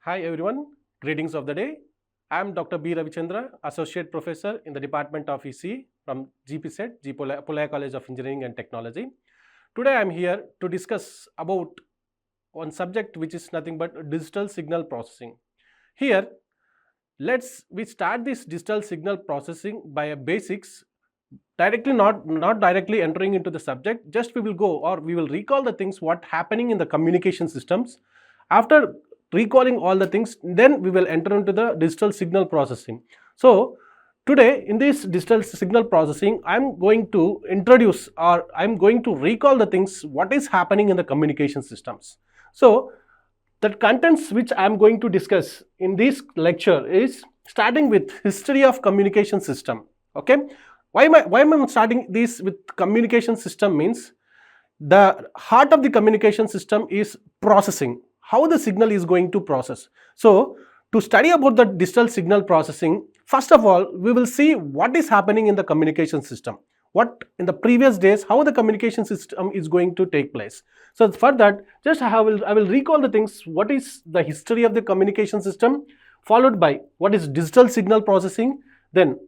Hi everyone, greetings of the day. I am Dr. B. Ravi Chandra, Associate Professor in the Department of ECE from GPSET, Pullaiah College of Engineering and Technology. Today I am here to discuss about one subject which is nothing but digital signal processing. Here, we start this digital signal processing by a basics, directly not directly entering into the subject, just we will go or we will recall the things what happening in the communication systems. After recalling all the things, then we will enter into the digital signal processing. So today in this digital signal processing, I'm going to introduce or I'm going to recall the things what is happening in the communication systems. So the contents which I am going to discuss in this lecture is starting with history of communication system. Okay, why am I starting this with communication system means the heart of the communication system is processing, how the signal is going to process. So to study about the digital signal processing, first of all we will see what is happening in the communication system, what in the previous days, how the communication system is going to take place. So for that, just I will recall the things, what is the history of the communication system, followed by what is digital signal processing, then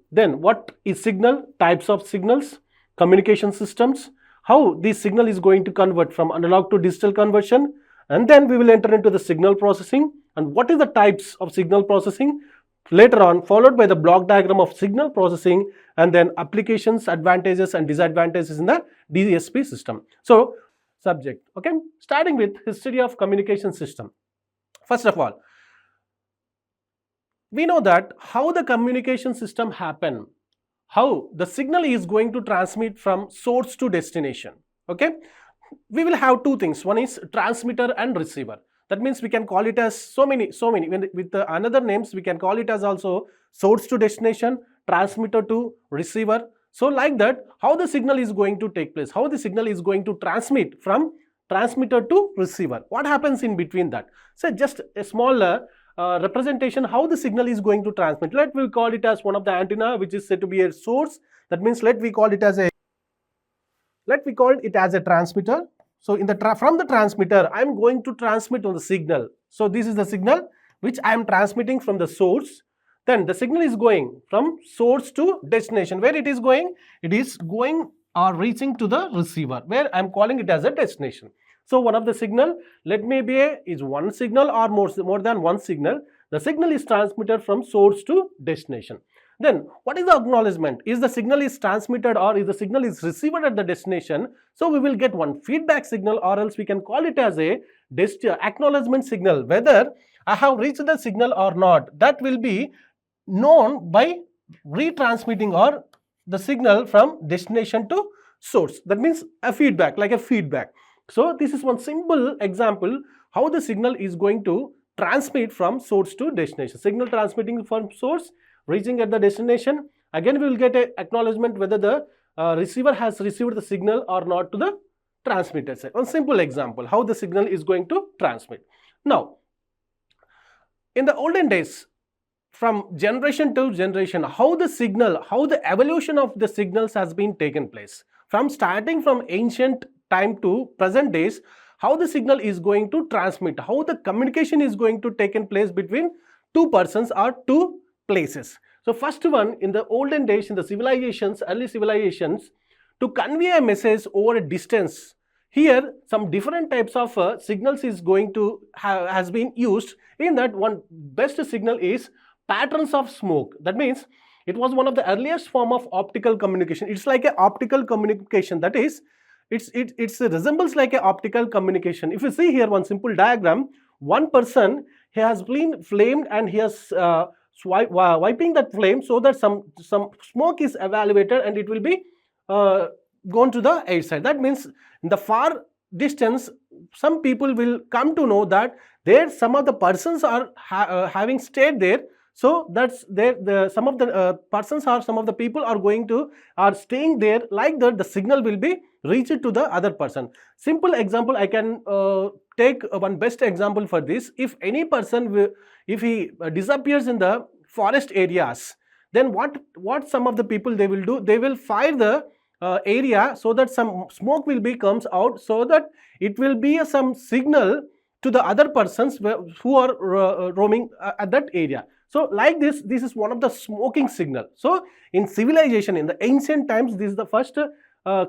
what is signal, types of signals, communication systems, how this signal is going to convert from analog to digital conversion, and then we will enter into the signal processing and what is the types of signal processing later on, followed by the block diagram of signal processing, and then applications, advantages and disadvantages in the DSP system. So subject, okay, starting with history of communication system. First of all, we know that how the communication system happen, how the signal is going to transmit from source to destination. Okay, we will have two things, one is transmitter and receiver. That means we can call it as so many with another names we can call it as also source to destination, transmitter to receiver. So like that, how the signal is going to take place, how the signal is going to transmit from transmitter to receiver, what happens in between that. So just a small representation how the signal is going to transmit. Let we call it as one of the antenna which is said to be a source. That means let we call it as a transmitter. So in the from the transmitter I am going to transmit on the signal. So this is the signal which I am transmitting from the source. Then the signal is going from source to destination. Where it is going? It is going or reaching to the receiver, where I am calling it as a destination. So one of the signal, let me be is one signal or more than one signal. The signal is transmitted from source to destination. Then what is the acknowledgement? Is the signal is transmitted or is the signal is received at the destination? So we will get one feedback signal, or else we can call it as a acknowledgement signal. Whether I have reached the signal or not, that will be known by retransmitting or the signal from destination to source. That means a feedback, like a feedback. So this is one simple example how the signal is going to transmit from source to destination. Signal transmitting from source, reaching at the destination. Again we will get a acknowledgement whether the receiver has received the signal or not to the transmitter side. One simple example how the signal is going to transmit. Now in the olden days, from generation to generation, how the evolution of the signals has been taken place. From starting from ancient time to present days, how the signal is going to transmit, how the communication is going to taken place between two persons or two places. So first one, in the olden days, in the civilizations, early civilizations, to convey a message over a distance, here some different types of signals is going to has been used. In that, one best signal is patterns of smoke. That means it was one of the earliest form of optical communication. It's like a optical communication, that is it resembles like a optical communication. If you see here one simple diagram, one person, he has been flamed and he has wiping that flame so that some smoke is evaluated and it will be gone to the air side. That means in the far distance some people will come to know that there some of the persons are having stayed there. So that's there, some of the persons or some of the people are staying there. Like that, the signal will be reached to the other person. Simple example, I can take one best example for this. If any person if he disappears in the forest areas, then what some of the people they will do, they will fire the area so that some smoke will be comes out, so that it will be some signal to the other persons who are roaming at that area. So like this is one of the smoking signal. So in civilization, in the ancient times, this is the first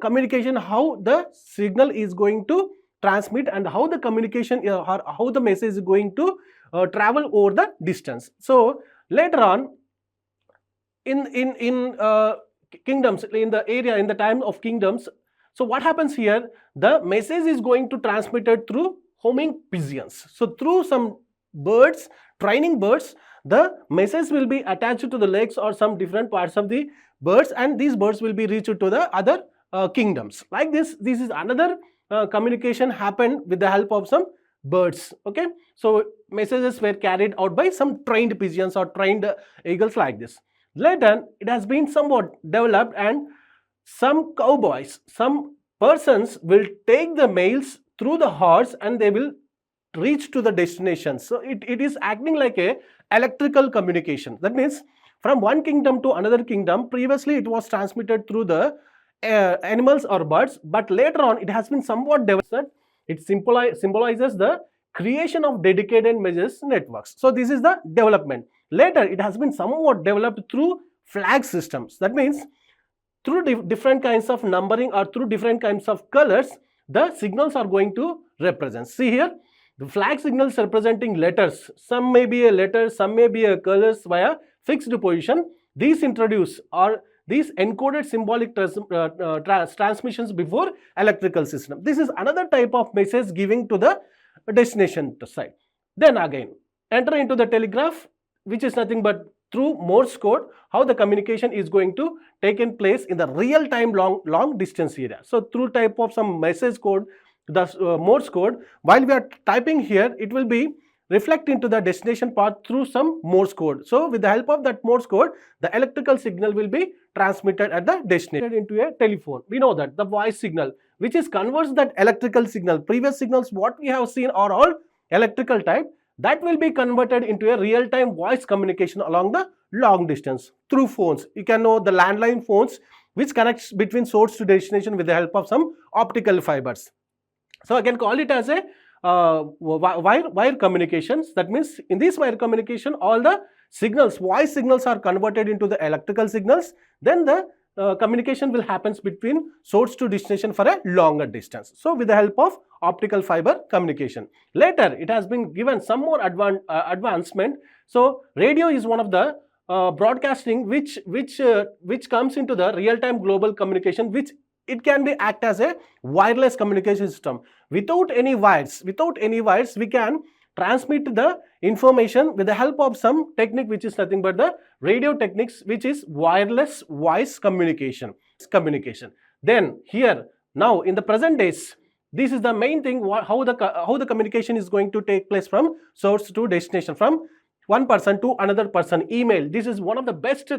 communication, how the signal is going to transmit and how the communication how the message is going to travel over the distance. So later on, in kingdoms, in the area, in the time of kingdoms, so what happens here, the message is going to transmitted through homing pigeons. So through some birds, training birds, the message will be attached to the legs or some different parts of the birds, and these birds will be reached to the other kingdoms. Like this is another communication happened with the help of some birds. Okay, so messages were carried out by some trained pigeons or trained eagles like this. Later it has been somewhat developed, and some cowboys, some persons will take the mails through the horse and they will reach to the destination. So it is acting like a electrical communication. That means from one kingdom to another kingdom, previously it was transmitted through the animals or birds, but later on it has been somewhat developed. It symbolizes the creation of dedicated message networks. So this is the development. Later it has been somewhat developed through flag systems. That means through different kinds of numbering or through different kinds of colors, the signals are going to represent. See here, the flag signals representing letters. Some may be a letter, some may be a colors via fixed position. These introduce or these encoded symbolic transmissions before electrical system. This is another type of message giving to the destination side. Then again, enter into the telegraph, which is nothing but through Morse code, how the communication is going to take in place in the real time long distance area. So through type of some message code, the Morse code, while we are typing here, it will be reflect into the destination path through some Morse code. So with the help of that Morse code, the electrical signal will be transmitted at the destination into a telephone. We know that the voice signal, which is converts that electrical signal. Previous signals what we have seen are all electrical type, that will be converted into a real-time voice communication along the long distance through phones. You can know the landline phones, which connects between source to destination with the help of some optical fibers. So I can call it as a wire communications. That means in this wire communication, all the signals, voice signals are converted into the electrical signals. Then the communication will happen between source to destination for a longer distance. So with the help of optical fiber communication. Later it has been given some more advancement. So radio is one of the broadcasting which comes into the real-time global communication, which it can be act as a wireless communication system. Without any wires, we can transmit the information with the help of some technique, which is nothing but the radio techniques, which is wireless voice communication. Then here, now in the present days, this is the main thing, how the communication is going to take place from source to destination, from one person to another person. Email, this is one of the best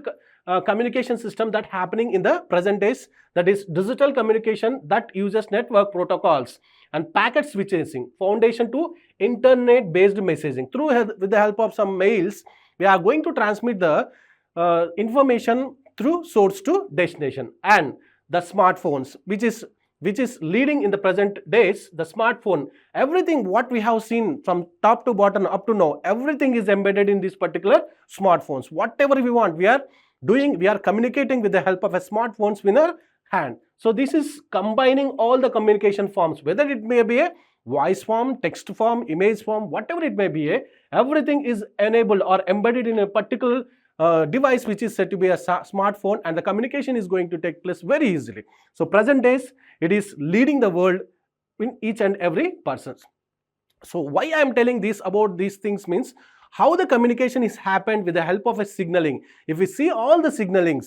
communication system that happening in the present days. That is digital communication that uses network protocols and packet switching, foundation to internet based messaging. With the help of some mails, we are going to transmit the information through source to destination. And the smartphones, which is leading in the present days, the smartphone, everything what we have seen from top to bottom up to now, everything is embedded in this particular smartphones. Whatever we want, we are doing, we are communicating with the help of a smartphones in our hand. So this is combining all the communication forms, whether it may be a voice form, text form, image form, whatever it may be, everything is enabled or embedded in a particular device which is said to be a smartphone, and the communication is going to take place very easily. So present days, it is leading the world in each and every person. So why I am telling this about these things means how the communication is happened with the help of a signaling. If we see all the signalings,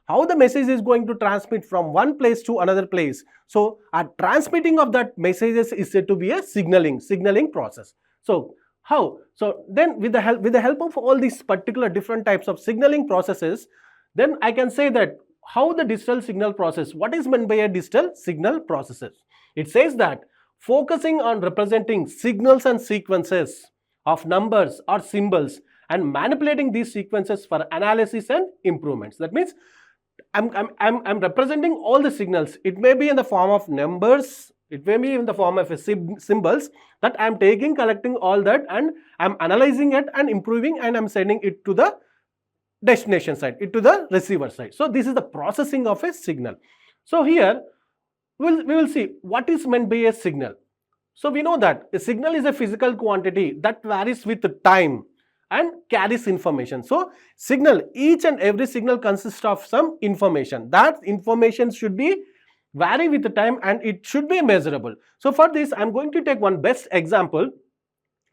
how the message is going to transmit from one place to another place. So a transmitting of that messages is said to be a signaling process. So how? So then with the help of all these particular different types of signaling processes, then I can say that how the digital signal process, what is meant by a digital signal processes? It says that focusing on representing signals and sequences of numbers or symbols and manipulating these sequences for analysis and improvements. That means I'm representing all the signals. It may be in the form of numbers, It may be in the form of a symbols that I am taking, collecting all that, and I am analyzing it and improving, and I am sending it to the destination side, it to the receiver side. So this is the processing of a signal. So here we will see what is meant by a signal. So we know that a signal is a physical quantity that varies with time and carries information. So signal, each and every signal consists of some information. That information should be vary with the time and it should be measurable. So for this I am going to take one best example.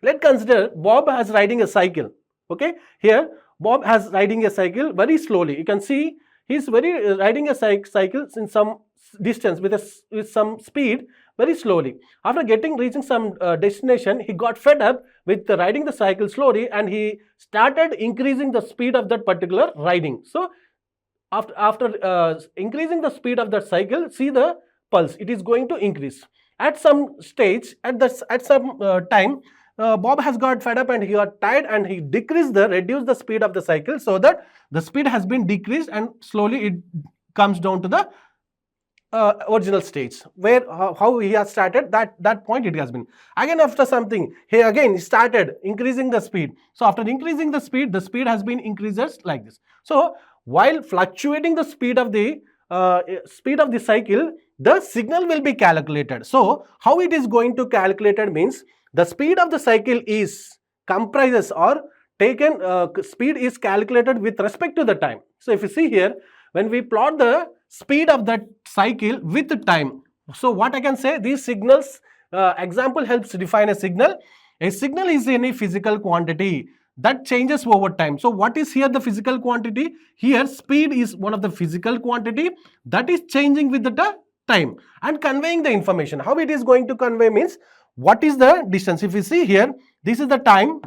Let's consider Bob has riding a cycle. Okay, here Bob has riding a cycle very slowly. You can see he's very riding a cycle in some distance with some speed very slowly. After reaching some destination, he got fed up with riding the cycle slowly and he started increasing the speed of that particular riding. So after increasing the speed of that cycle, see the pulse, it is going to increase. At some stage, at some time, Bob has got fed up and he got tired and he reduced the speed of the cycle, so that the speed has been decreased and slowly it comes down to the original stage where how he has started, that point it has been. Again after something, he again started increasing the speed. So after increasing the speed has been increased like this. So while fluctuating the speed of the cycle, the signal will be calculated. So how it is going to calculated means the speed of the cycle is comprises or taken speed is calculated with respect to the time. So if you see here, when we plot the speed of that cycle with time, so what I can say, these signals example helps define a signal. A signal is any physical quantity that changes over time. So what is here the physical quantity? Here speed is one of the physical quantity that is changing with the time and conveying the information. How it is going to convey means, what is the distance? If you see here, this is the time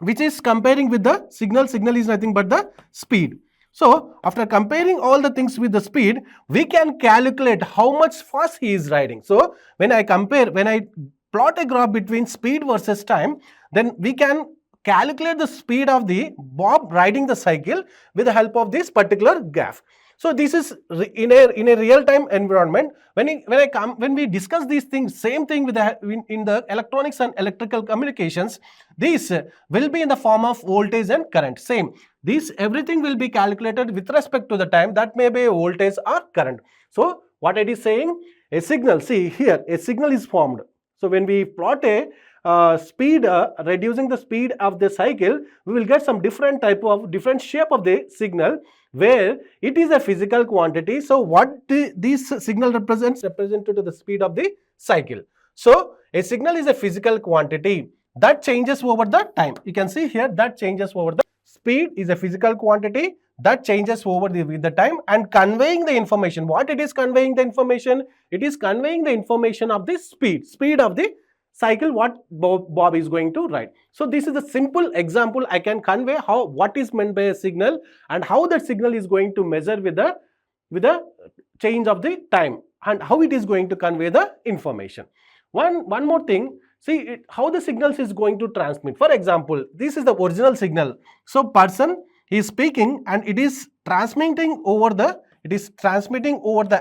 which is comparing with the signal. Signal is nothing but the speed. So after comparing all the things with the speed, we can calculate how much fast he is riding. So when I plot a graph between speed versus time, then we can calculate the speed of the Bob riding the cycle with the help of this particular graph. So this is in a real time environment. When we discuss these things, same thing with in the electronics and electrical communications, these will be in the form of voltage and current. Same, this everything will be calculated with respect to the time, that may be voltage or current. So what it is saying, a signal, see here a signal is formed. So when we plot a speed, reducing the speed of the cycle, we will get some different shape of the signal where it is a physical quantity. So what this signal represented to the speed of the cycle. So a signal is a physical quantity that changes over the time. You can see here that changes over the speed is a physical quantity that changes over with the time and conveying the information. What it is conveying the information? It is conveying the information of the speed of the cycle what Bob is going to write. So this is a simple example I can convey what is meant by a signal and how that signal is going to measure with the change of the time and how it is going to convey the information. One more thing, see how the signals is going to transmit. For example, this is the original signal. So person is speaking and it is transmitting over the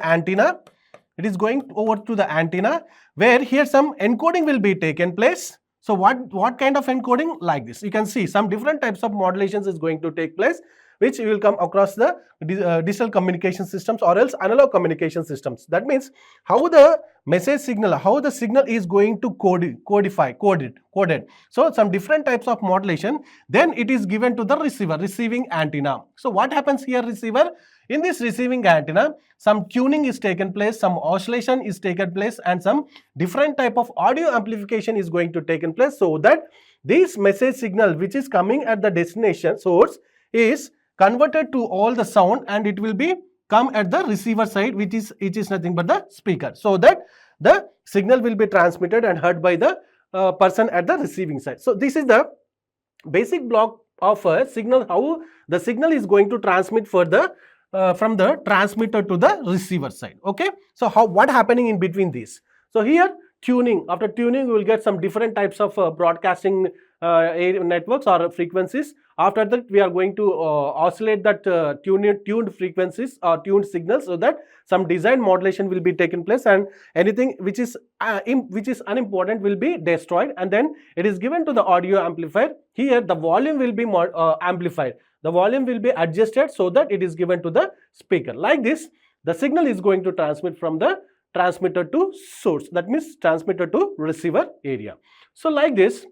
antenna. It is going over to the antenna where here some encoding will be taken place. So what kind of encoding? Like this, you can see some different types of modulations is going to take place, which you will come across the digital communication systems or else analog communication systems. That means how the message signal, how the signal is going to coded. So some different types of modulation, then it is given to the receiving antenna. So what happens here, receiver? In this receiving antenna, some tuning is taken place, some oscillation is taken place and some different type of audio amplification is going to taken place, so that this message signal which is coming at the destination source is converted to all the sound and it will be come at the receiver side, which is nothing but the speaker, so that the signal will be transmitted and heard by the person at the receiving side. So this is the basic block of a signal, how the signal is going to transmit further from the transmitter to the receiver side. Okay, so what happening in between these? So here tuning, after tuning we will get some different types of broadcasting networks or frequencies. After that, we are going to oscillate that tuned frequencies or tuned signals, so that some design modulation will be taken place, and anything which is unimportant will be destroyed, and then it is given to the audio amplifier. Here the volume will be amplified. The volume will be adjusted so that it is given to the speaker. Like this, the signal is going to transmit from the transmitter to source, that means transmitter to receiver area. So like this,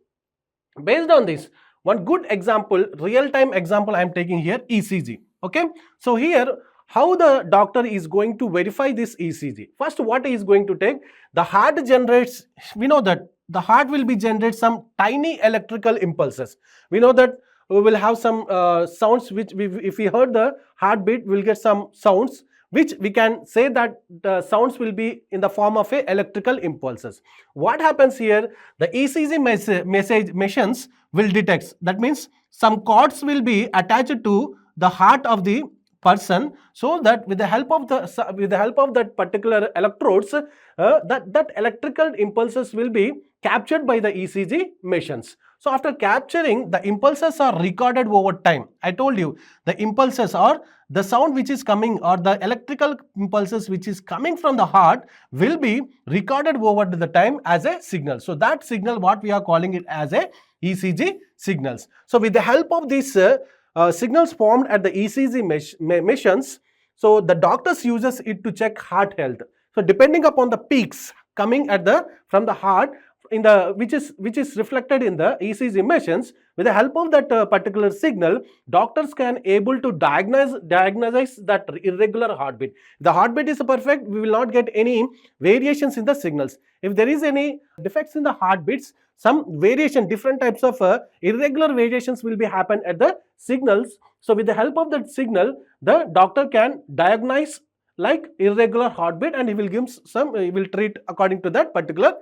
based on this, one good example, real-time example I am taking here, ECG. Okay, so here how the doctor is going to verify this ECG. First, what he is going to take, the heart generates, we know that the heart will be generate some tiny electrical impulses. We know that we will have some sounds which if we heard the heartbeat, we'll get some sounds which we can say that the sounds will be in the form of electrical impulses. What happens here, the ECG message machines will detect, that means some cords will be attached to the heart of the person, so that with the help of that particular electrodes, that electrical impulses will be captured by the ECG machines. So after capturing, the impulses are recorded over time. I told you the impulses or the sound which is coming, or the electrical impulses which is coming from the heart, will be recorded over the time as a signal. So that signal, what we are calling it as a ECG signals. So with the help of these signals formed at the ECG machines, so the doctors uses it to check heart health. So depending upon the peaks coming at from the heart, in the which is reflected in the ECG machines, with the help of that particular signal, doctors can able to diagnose that irregular heartbeat. If the heartbeat is perfect, we will not get any variations in the signals. If there is any defects in the heartbeats, some variation, different types of irregular variations will be happen at the signals. So with the help of that signal, the doctor can diagnose like irregular heartbeat, and he will give he will treat according to that particular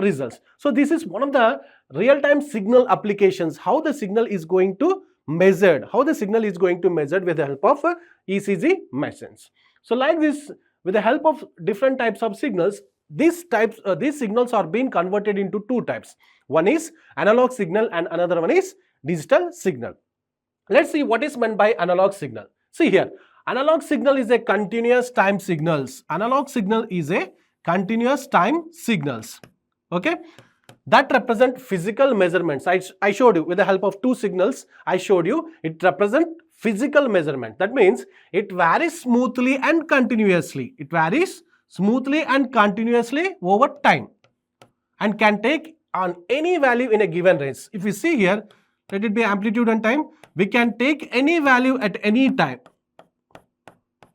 results. So this is one of the real-time signal applications, how the signal is going to measured, with the help of ECG machines. So like this, with the help of different types of signals, these signals are being converted into two types. One is analog signal and another one is digital signal. Let's see what is meant by analog signal. See here, analog signal is a continuous time signals. Analog signal is a continuous time signals. Okay, that represent physical measurements. I showed you with the help of two signals. I showed you it represent physical measurement. That means it varies smoothly and continuously. It varies smoothly and continuously over time, and can take on any value in a given range. If we see here, let it be amplitude and time, we can take any value at any time.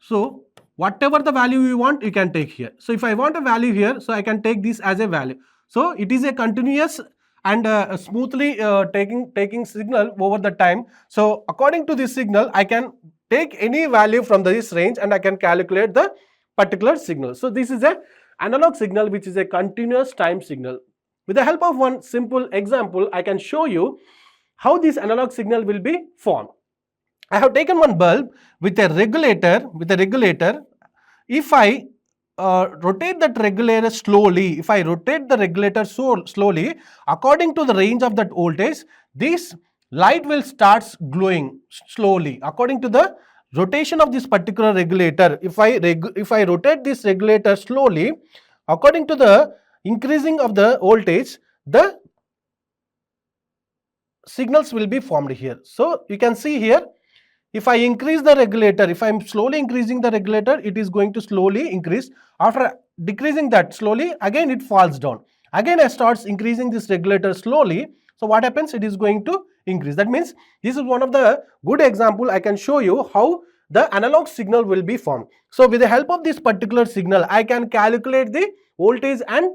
So whatever the value you want, you can take here. So if I want a value here, so I can take this as a value. So it is a continuous and smoothly taking signal over the time. So according to this signal, I can take any value from this range and I can calculate the particular signal. So this is a analog signal, which is a continuous time signal. With the help of one simple example, I can show you how this analog signal will be formed. I have taken one bulb with a regulator. If I rotate that regulator slowly, slowly, according to the range of that voltage, this light will start glowing slowly according to the rotation of this particular regulator. If I rotate this regulator slowly, according to the increasing of the voltage, the signals will be formed here. So you can see here, if I increase the regulator, if I am slowly increasing the regulator, it is going to slowly increase. After decreasing that slowly, again it falls down. Again I starts increasing this regulator slowly. So what happens? It is going to increase. That means this is one of the good example I can show you how the analog signal will be formed. So with the help of this particular signal, I can calculate the voltage and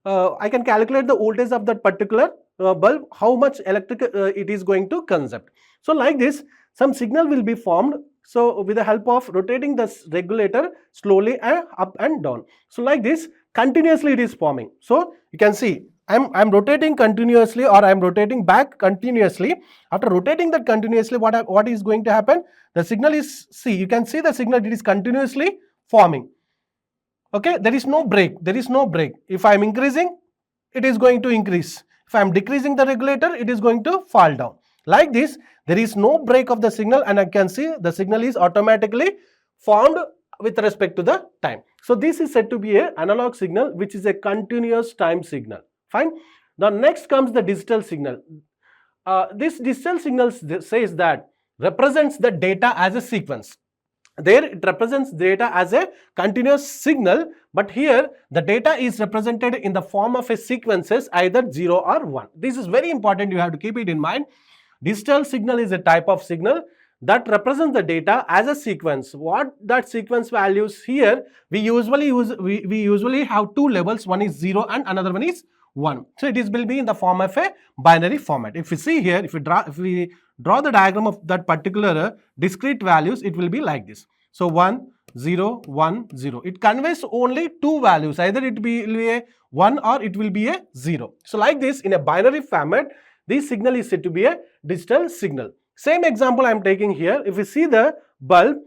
I can calculate the voltage of that particular bulb, how much electric it is going to consume. So like this, some signal will be formed. So with the help of rotating this regulator slowly up and down. So like this, continuously it is forming. So you can see I'm rotating continuously, or I'm rotating back continuously. After rotating that continuously, what is going to happen? The signal is, see, you can see the signal, it is continuously forming. Okay, there is no break. If I am increasing, it is going to increase. If I am decreasing the regulator, it is going to fall down. Like this, there is no break of the signal, and I can see the signal is automatically formed with respect to the time. So this is said to be an analog signal, which is a continuous time signal. Fine. Now next comes the digital signal. This digital signal says that represents the data as a sequence. There it represents data as a continuous signal, but here the data is represented in the form of a sequences, either 0 or 1. This is very important, you have to keep it in mind. Digital signal is a type of signal that represents the data as a sequence. What that sequence values here, we usually have two levels, one is 0 and another one is 1. So it will be in the form of a binary format. If you see here, if we draw the diagram of that particular discrete values, it will be like this. So 1, 0, 1, 0. It conveys only two values, either it will be a 1 or it will be a 0. So like this, in a binary format, this signal is said to be a digital signal. Same example I am taking here. If you see the bulb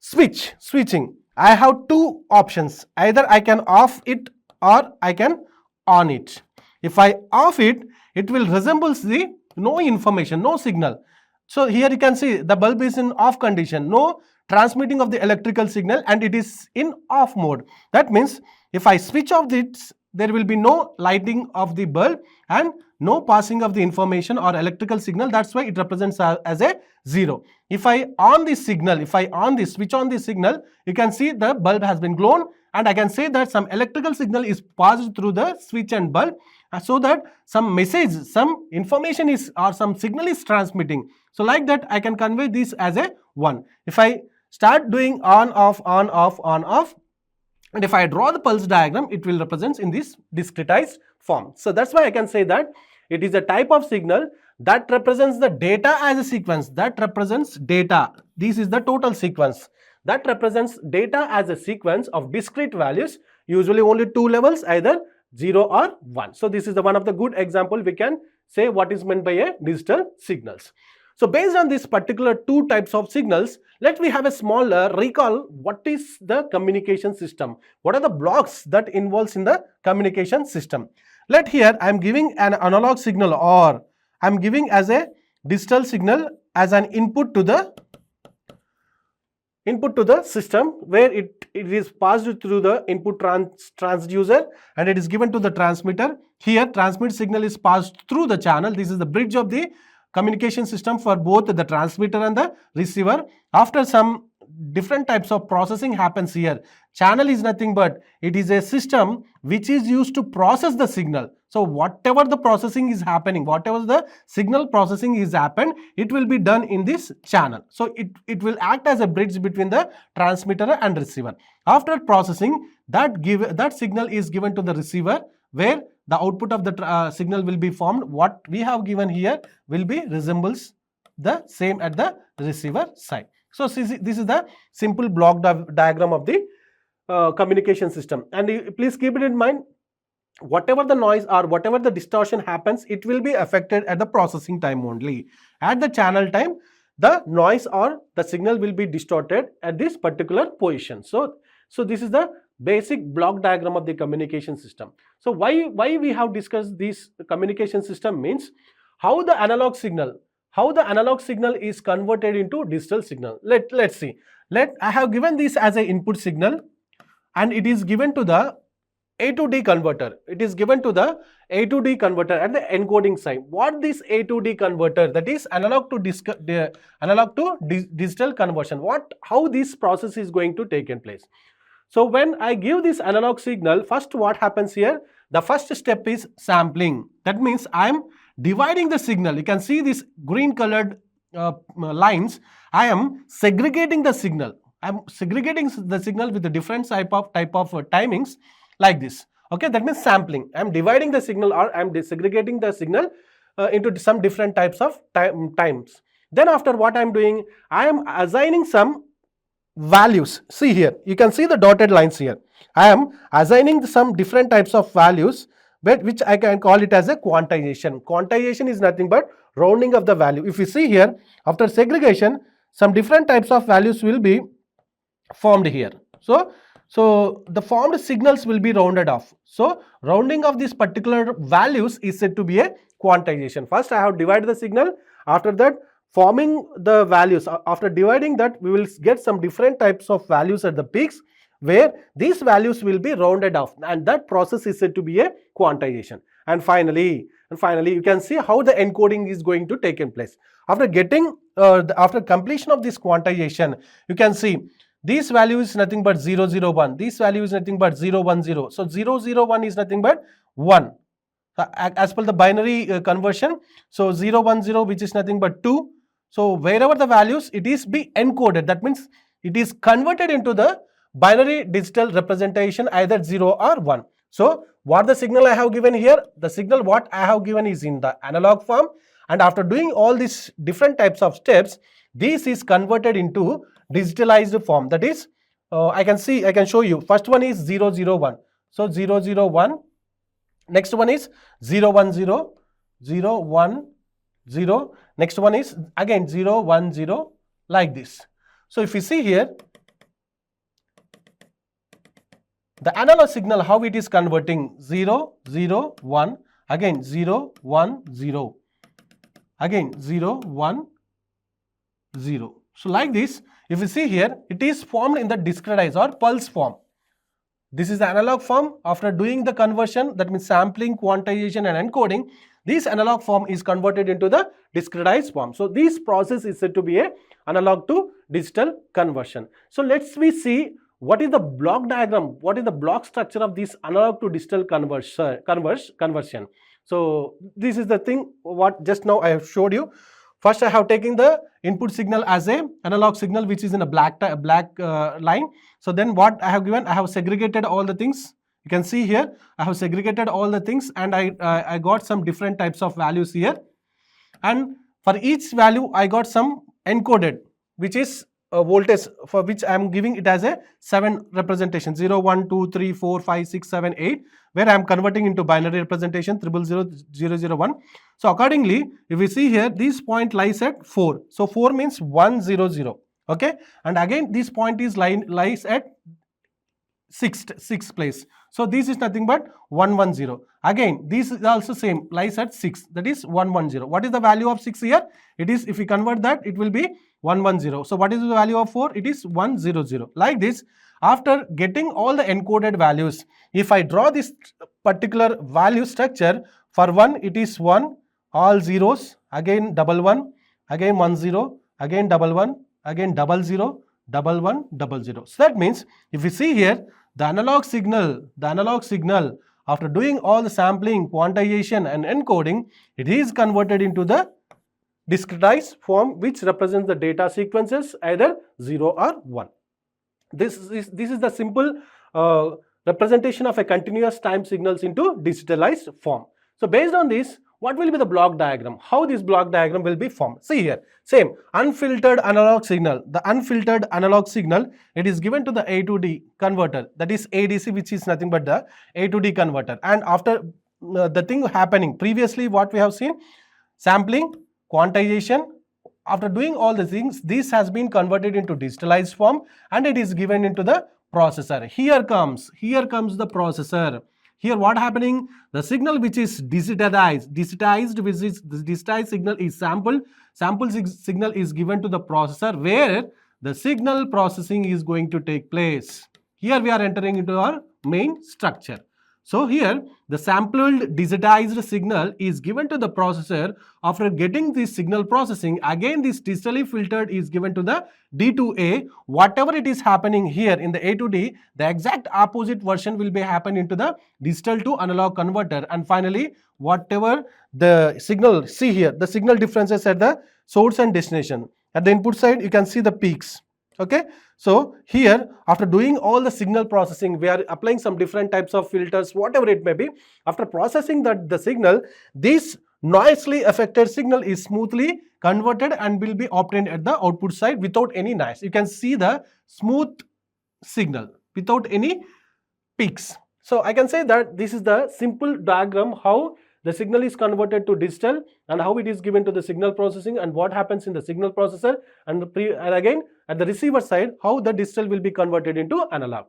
switching, I have two options. Either I can off it or I can on it. If I off it, it will resemble the no information, no signal. So here you can see the bulb is in off condition, no transmitting of the electrical signal, and it is in off mode. That means if I switch off this, there will be no lighting of the bulb and no passing of the information or electrical signal. That's why it represents as a 0. If I on this signal, switch on this signal, you can see the bulb has been glown, and I can say that some electrical signal is passed through the switch and bulb, so that some message, some information is or some signal is transmitting. So like that, I can convey this as a 1. If I start doing on off, and if I draw the pulse diagram, it will represent in this discretized form. So that's why I can say that it is a type of signal that represents the data as a sequence, that represents data. This is the total sequence that represents data as a sequence of discrete values, usually only two levels, either 0 or 1. So this is the one of the good example we can say what is meant by a digital signals. So based on this particular two types of signals, let me have a small recall. What is the communication system? What are the blocks that involves in the communication system? Let here I am giving an analog signal, or I am giving as a digital signal as an input to the system, where it is passed through the input transducer and it is given to the transmitter. Here transmit signal is passed through the channel. This is the bridge of the communication system for both the transmitter and the receiver. After some different types of processing happens here. Channel is nothing but it is a system which is used to process the signal. So whatever the processing is happening, whatever the signal processing is happened, it will be done in this channel. So it will act as a bridge between the transmitter and receiver. After processing, that signal is given to the receiver, where the output of the signal will be formed. What we have given here will be resembles the same at the receiver side. So this is the simple block diagram of the communication system. And please keep it in mind, whatever the noise or whatever the distortion happens, it will be affected at the processing time only. At the channel time, the noise or the signal will be distorted at this particular position. So this is the basic block diagram of the communication system. So why we have discussed this communication system means how the analog signal is converted into digital signal. Let's see. I have given this as an input signal, and it is given to the A to D converter. It is given to the A to D converter at the encoding side. What this A to D converter, that is analog to digital conversion. How this process is going to take in place. So when I give this analog signal, first what happens here? The first step is sampling. That means I am dividing the signal. You can see these green colored lines. I am segregating the signal. I am segregating the signal with the different type of timings like this. Okay, that means sampling. I am dividing the signal, or I am segregating the signal into some different types of times. Then after, what I am doing, I am assigning some values. See here, you can see the dotted lines here. I am assigning some different types of values, but which I can call it as a quantization. Quantization is nothing but rounding of the value. If you see here, after segregation, some different types of values will be formed here. So So the formed signals will be rounded off. So rounding of these particular values is said to be a quantization. First I have divided the signal, after that forming the values. After dividing that, we will get some different types of values at the peaks, where these values will be rounded off, and that process is said to be a quantization. And finally you can see how the encoding is going to take in place. After getting after completion of this quantization, you can see this value is nothing but 001, this value is nothing but 010. So 001 is nothing but 1 as per the binary conversion. So 010, which is nothing but 2. So wherever the values, it is be encoded, that means it is converted into the binary digital representation, either 0 or 1. So what the signal I have given here, the signal what I have given is in the analog form, and after doing all these different types of steps, this is converted into digitalized form. That is, I can show you. First one is 001. So 001. Next one is 010, 010. Next one is again 010, like this. So if you see here, the analog signal, how it is converting: 0, 0, 1, again 0, 1, 0, again 0, 1, 0. So like this, if you see here, it is formed in the discretized or pulse form. This is the analog form. After doing the conversion, that means sampling, quantization and encoding, this analog form is converted into the discretized form. So this process is said to be a analog to digital conversion. So let's see what is the block diagram, what is the block structure of this analog to digital conversion. So this is the thing what just now I have showed you. First I have taken the input signal as a analog signal, which is in a black line. So then what I have given, I have segregated all the things. You can see here, I have segregated all the things, and I got some different types of values here. And for each value, I got some encoded, which is a voltage, for which I am giving it as a 7 representation: 0, 1, 2, 3, 4, 5, 6, 7, 8, where I am converting into binary representation 000, 001. So accordingly, if we see here, this point lies at 4. So 4 means 100. Okay, and again this point is lies at sixth place. So this is nothing but 110. Again, this is also same, lies at 6, that is 110. What is the value of 6 here? It is, if we convert that, it will be 110. So what is the value of 4? It is 100. Like this, after getting all the encoded values, if I draw this particular value structure, for 1 it is 1, all zeros, again 11, again 10, again 11, again 00, 11, 00. So that means, if we see here, the analog signal, after doing all the sampling, quantization and encoding, it is converted into the discretized form, which represents the data sequences either 0 or 1. This is the simple representation of a continuous time signals into digitalized form. So based on this, what will be the block diagram? How this block diagram will be formed? See here, same unfiltered analog signal. The unfiltered analog signal, it is given to the A to D converter, that is ADC, which is nothing but the A to D converter. And after the thing happening previously, what we have seen, sampling, quantization, after doing all the things, this has been converted into digitalized form, and it is given into the processor. Here comes the processor. Here what happening? The signal which is digitized, which is the digitized signal is sample signal is given to the processor, where the signal processing is going to take place. Here we are entering into our main structure. So here the sampled digitized signal is given to the processor. After getting this signal processing, again this digitally filtered is given to the D to A. Whatever it is happening here in the A to D, the exact opposite version will be happen into the digital to analog converter. And finally, whatever the signal, see here, the signal differences at the source and destination. At the input side, you can see the peaks. Okay, so here after doing all the signal processing, we are applying some different types of filters, whatever it may be. After processing the signal, this noisily affected signal is smoothly converted and will be obtained at the output side without any noise. You can see the smooth signal without any peaks. So I can say that this is the simple diagram how the signal is converted to digital, and how it is given to the signal processing, and what happens in the signal processor, and again at the receiver side, how the digital will be converted into analog.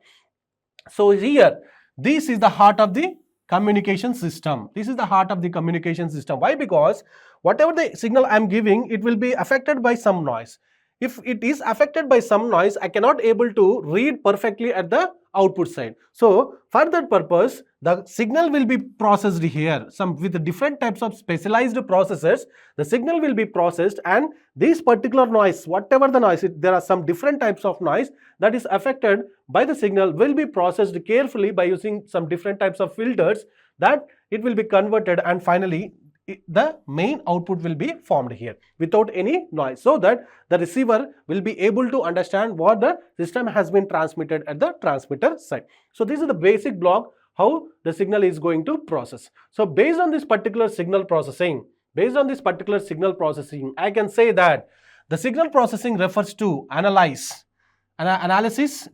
So here, this is the heart of the communication system. This is the heart of the communication system. Why? Because whatever the signal I am giving, it will be affected by some noise. If it is affected by some noise, I cannot able to read perfectly at the output side. So for that purpose, the signal will be processed here. Some with the different types of specialized processors, the signal will be processed, and this particular noise, whatever the noise, there are some different types of noise that is affected by the signal will be processed carefully by using some different types of filters, that it will be converted, and finally the main output will be formed here without any noise, so that the receiver will be able to understand what the system has been transmitted at the transmitter side. So this is the basic block how the signal is going to process. So based on this particular signal processing, I can say that the signal processing refers to analysis,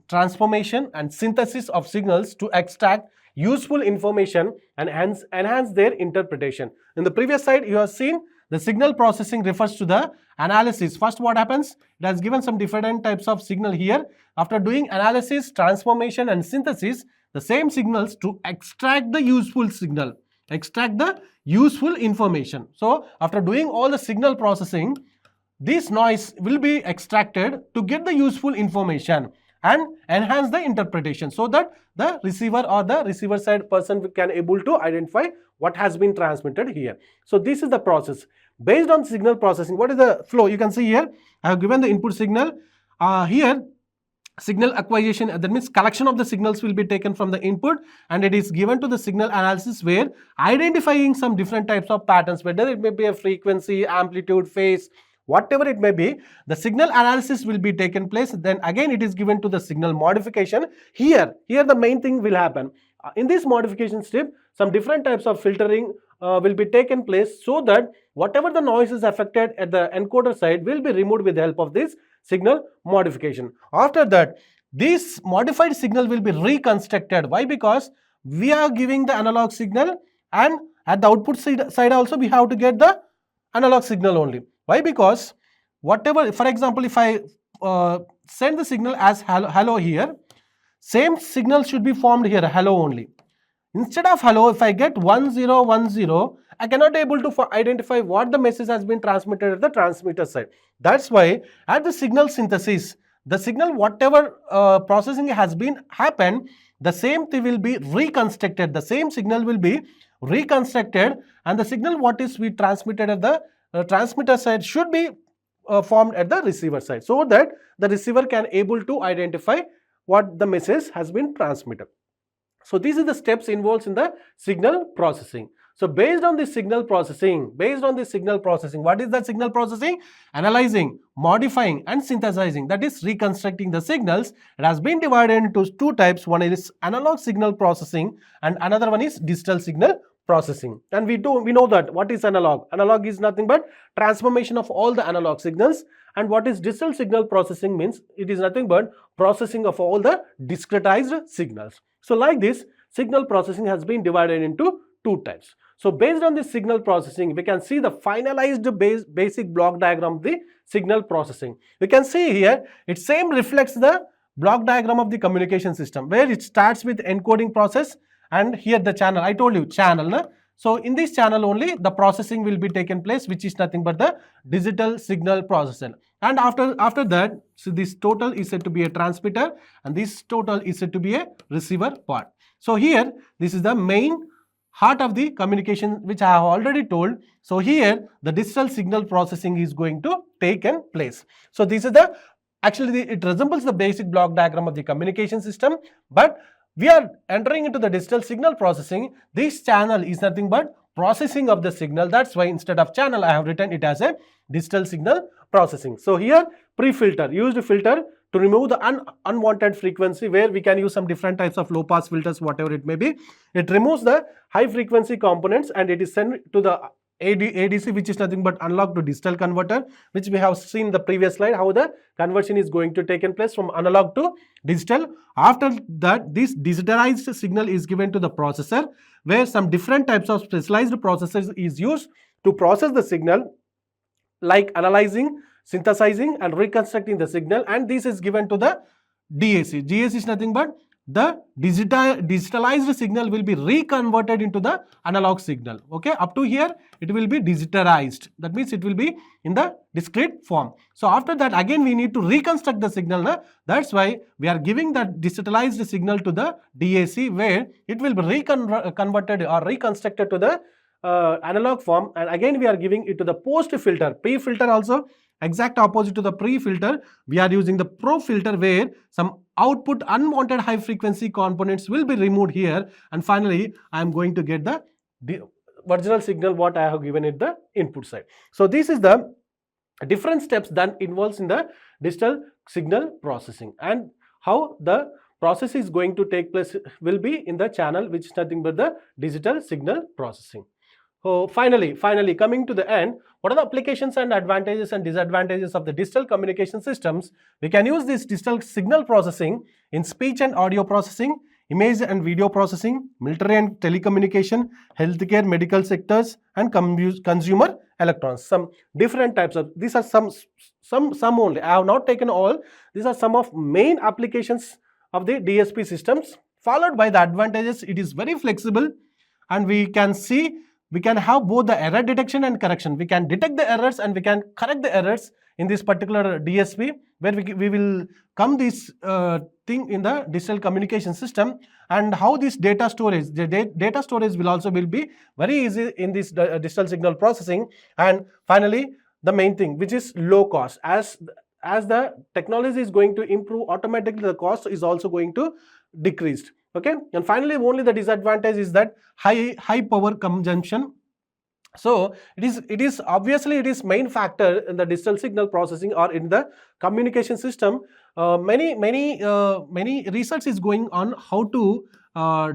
transformation and synthesis of signals to extract useful information and hence enhance their interpretation. In the previous slide, you have seen the signal processing refers to the analysis. First, what happens? It has given some different types of signal here. After doing analysis, transformation and synthesis, the same signals to extract the useful signal, extract the useful information. So after doing all the signal processing, this noise will be extracted to get the useful information and enhance the interpretation, so that the receiver or the receiver side person can able to identify what has been transmitted here. So this is the process. Based on signal processing, what is the flow? You can see here, I have given the input signal. Here, signal acquisition, that means collection of the signals will be taken from the input, and it is given to the signal analysis, where identifying some different types of patterns, whether it may be a frequency, amplitude, phase, whatever it may be, the signal analysis will be taken place. Then again it is given to the signal modification. Here the main thing will happen. In this modification step, some different types of filtering will be taken place, so that whatever the noise is affected at the encoder side will be removed with the help of this signal modification. After that, this modified signal will be reconstructed. Why? Because we are giving the analog signal, and at the output side also we have to get the analog signal only. Why? Because whatever, for example, if I send the signal as hello here, same signal should be formed here, hello only. Instead of hello, if I get 1010, I cannot able to identify what the message has been transmitted at the transmitter side. That's why at the signal synthesis, the signal whatever processing has been happened, the same thing will be reconstructed. The same signal will be reconstructed, and the signal what is we transmitted at the transmitter side should be formed at the receiver side, so that the receiver can able to identify what the message has been transmitted. So these are the steps involved in the signal processing. So based on this signal processing, what is the signal processing? Analyzing, modifying and synthesizing, that is reconstructing the signals. It has been divided into two types. One is analog signal processing and another one is digital signal processing. And we know that what is analog? Analog is nothing but transformation of all the analog signals, and what is digital signal processing means it is nothing but processing of all the discretized signals. So like this, signal processing has been divided into two types. So based on this signal processing, we can see the finalized basic block diagram of the signal processing. We can see here, it same reflects the block diagram of the communication system, where it starts with encoding process, and here the channel, I told you channel, na? So in this channel only the processing will be taken place, which is nothing but the digital signal processor. And after that, so this total is said to be a transmitter and this total is said to be a receiver part. So here this is the main heart of the communication, which I have already told. So here the digital signal processing is going to take place. So this is the actually it resembles the basic block diagram of the communication system, but we are entering into the digital signal processing. This channel is nothing but processing of the signal. That's why instead of channel I have written it as a digital signal processing. So here pre-filter, used filter to remove the unwanted frequency, where we can use some different types of low pass filters, whatever it may be. It removes the high frequency components and it is sent to the ADC, which is nothing but analog to digital converter, which we have seen in the previous slide how the conversion is going to take place from analog to digital. After that, this digitalized signal is given to the processor, where some different types of specialized processors is used to process the signal, like analyzing, synthesizing and reconstructing the signal, and this is given to the DAC. DAC is nothing but the digitalized signal will be reconverted into the analog signal. Okay, up to here it will be digitalized. That means it will be in the discrete form. So after that, again we need to reconstruct the signal. That's why we are giving that digitalized signal to the DAC, where it will be reconverted or reconstructed to the analog form, and again we are giving it to the post filter. Pre-filter also exact opposite to the pre-filter. We are using the pro filter, where some output unwanted high frequency components will be removed here, and finally I am going to get the original signal what I have given it the input side. So this is the different steps that involves in the digital signal processing, and how the process is going to take place will be in the channel which is nothing but the digital signal processing. So finally coming to the end, what are the applications and advantages and disadvantages of the digital communication systems? We can use this digital signal processing in speech and audio processing, image and video processing, military and telecommunication, healthcare, medical sectors, and consumer electronics. Some different types of, these are some only. I have not taken all. These are some of main applications of the DSP systems. Followed by the advantages, it is very flexible, and we can see we can have both the error detection and correction. We can detect the errors and we can correct the errors in this particular DSP, where we will come this thing in the digital communication system, and how this data storage, the data storage will also be very easy in this digital signal processing. And finally, the main thing, which is low cost. As the technology is going to improve, automatically the cost is also going to decrease. Okay, and finally only the disadvantage is that high power consumption. So it is obviously it is main factor in the digital signal processing or in the communication system. Many research is going on how to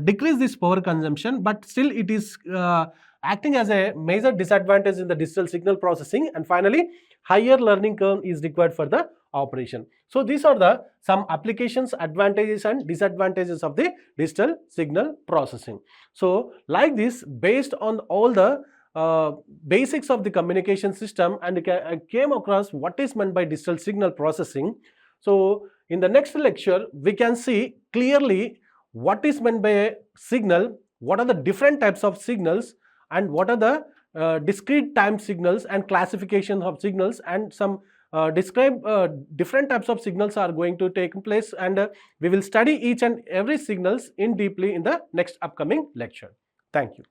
decrease this power consumption, but still it is acting as a major disadvantage in the digital signal processing. And finally, higher learning curve is required for the operation. So these are the some applications, advantages and disadvantages of the digital signal processing. So like this, based on all the basics of the communication system, and I came across what is meant by digital signal processing. So in the next lecture, we can see clearly what is meant by a signal, what are the different types of signals, and what are the discrete time signals and classification of signals, and some describe different types of signals are going to take place, and we will study each and every signals in deeply in the next upcoming lecture. Thank you.